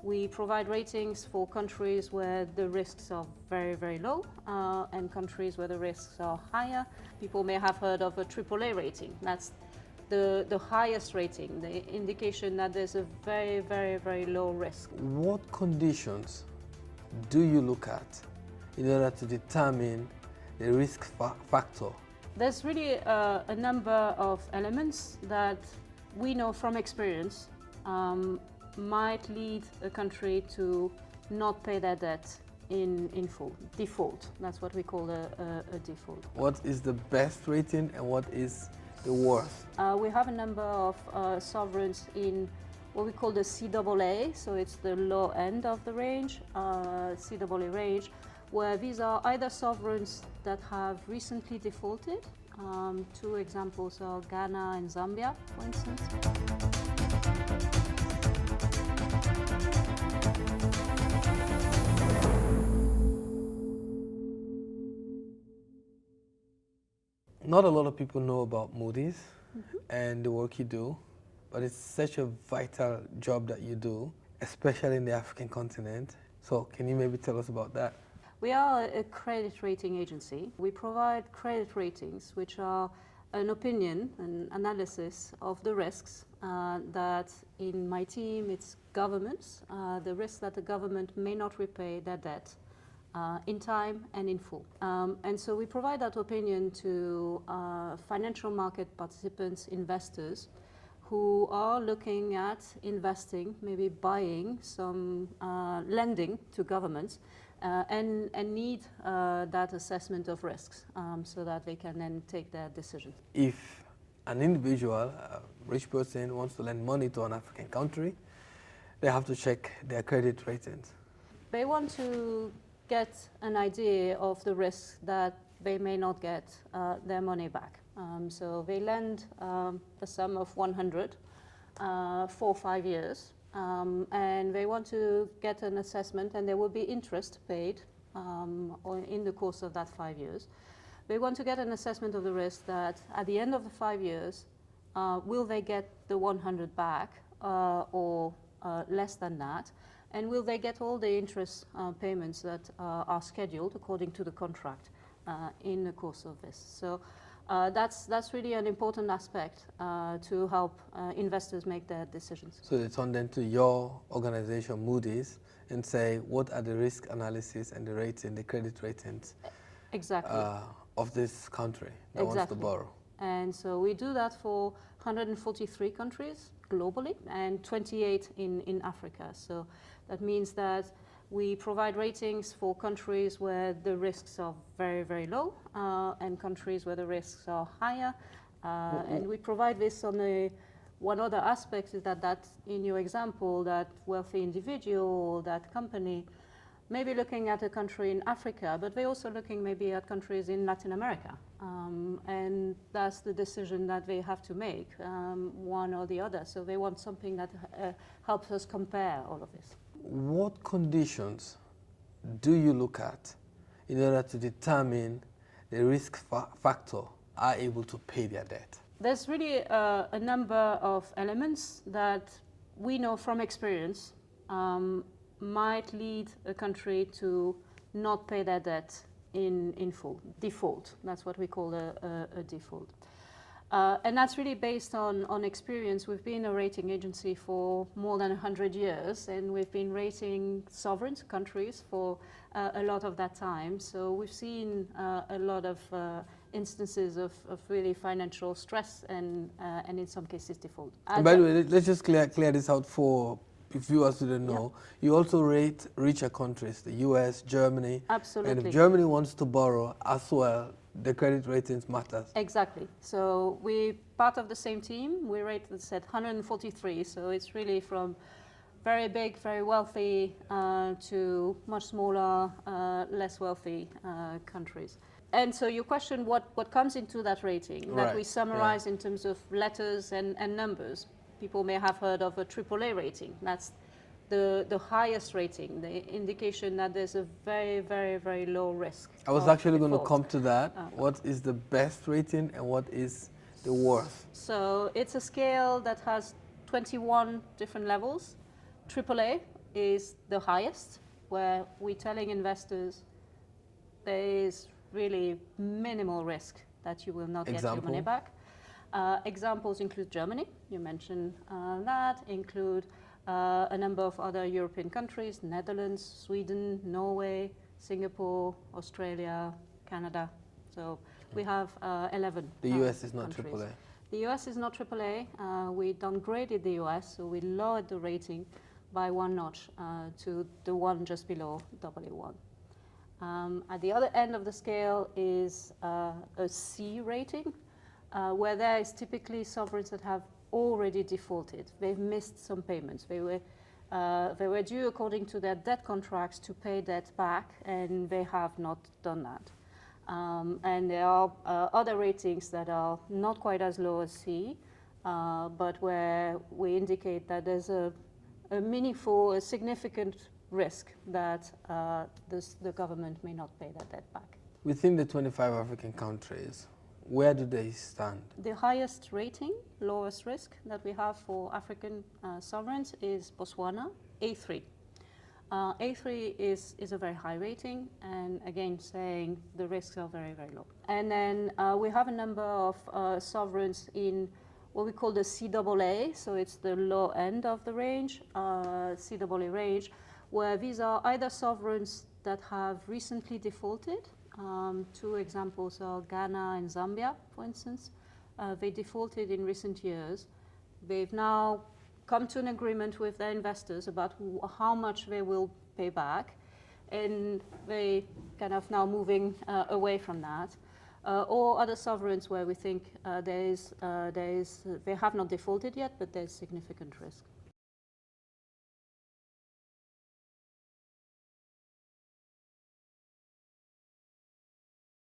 We provide ratings for countries where the risks are very, very low and countries where the risks are higher. People may have heard of a AAA rating. That's the highest rating, the indication that there's a very, very, very low risk. What conditions do you look at in order to determine the risk factor? There's really a number of elements that we know from experience might lead a country to not pay their debt in full. Default, that's what we call a default. What is the best rating and what is the worst? We have a number of sovereigns in what we call the CAA, so it's the low end of the range, CAA range, where these are either sovereigns that have recently defaulted. Two examples are Ghana and Zambia, for instance. Not a lot of people know about Moody's and the work you do, but it's such a vital job that you do, especially in the African continent. So can you maybe tell us about that? We are a credit rating agency. We provide credit ratings, which are an opinion, an analysis of the risks that in my team it's governments, the risk that the government may not repay their debt in time and in full. And so we provide that opinion to financial market participants, investors, who are looking at investing, maybe buying some lending to governments, and need that assessment of risks so that they can then take their decision. If an individual, a rich person, wants to lend money to an African country, they have to check their credit ratings. They want to get an idea of the risks that they may not get their money back. So they lend a sum of 100 for 5 years. And they want to get an assessment, and there will be interest paid in the course of that 5 years. They want to get an assessment of the risk that at the end of the 5 years, will they get the 100 back or less than that? And will they get all the interest payments that are scheduled according to the contract in the course of this? So that's really an important aspect to help investors make their decisions. So they turn then to your organization, Moody's, and say, what are the risk analysis and the rating, the credit ratings exactly. of this country that wants to borrow? And so we do that for 143 countries globally and 28 in Africa. So that means that we provide ratings for countries where the risks are very, very low and countries where the risks are higher. And we provide this on one other aspect is that in your example, that wealthy individual, that company, may be looking at a country in Africa, but they're also looking maybe at countries in Latin America. And that's the decision that they have to make, one or the other. So they want something that helps us compare all of this. What conditions do you look at in order to determine the risk factor are able to pay their debt? There's really a number of elements that we know from experience might lead a country to not pay their debt in full. Default, that's what we call a default. And that's really based on experience. We've been a rating agency for more than 100 years, and we've been rating sovereigns, countries, for a lot of that time. So we've seen a lot of instances of really financial stress and in some cases default. And by the way, let's just clear this out for viewers who don't know. Yeah. You also rate richer countries, the US, Germany. Absolutely. And if Germany wants to borrow as well, the credit ratings matters. Exactly. So we're part of the same team. We rate, as I said, 143. So it's really from very big, very wealthy to much smaller, less wealthy countries. And so your question, what comes into that rating that we summarize in terms of letters and numbers? People may have heard of a AAA rating. That's the highest rating, the indication that there's a very, very, very low risk. I was actually going to come to that. What is the best rating and what is the worst? So it's a scale that has 21 different levels. AAA is the highest, where we're telling investors there is really minimal risk that you will not get your money back. Examples include Germany, you mentioned that, include a number of other European countries, Netherlands, Sweden, Norway, Singapore, Australia, Canada. So we have 11 The US is not countries. AAA. The US is not AAA. We downgraded the US, so we lowered the rating by 1 notch to the one just below AA1. At the other end of the scale is a C rating, where there is typically sovereigns that have already defaulted. They've missed some payments. They were due according to their debt contracts to pay debt back, and they have not done that. And there are other ratings that are not quite as low as C, but where we indicate that there's a meaningful, a significant risk that the government may not pay that debt back. Within the 25 African countries, where do they stand? The highest rating, lowest risk that we have for African sovereigns is Botswana, A3. A3 is a very high rating, and again saying the risks are very, very low. And then we have a number of sovereigns in what we call the CAA, so it's the low end of the range, CAA range, where these are either sovereigns that have recently defaulted. 2 examples are Ghana and Zambia, for instance. They defaulted in recent years. They've now come to an agreement with their investors about how much they will pay back, and they kind of now moving away from that. Or other sovereigns where we think they have not defaulted yet, but there's significant risk.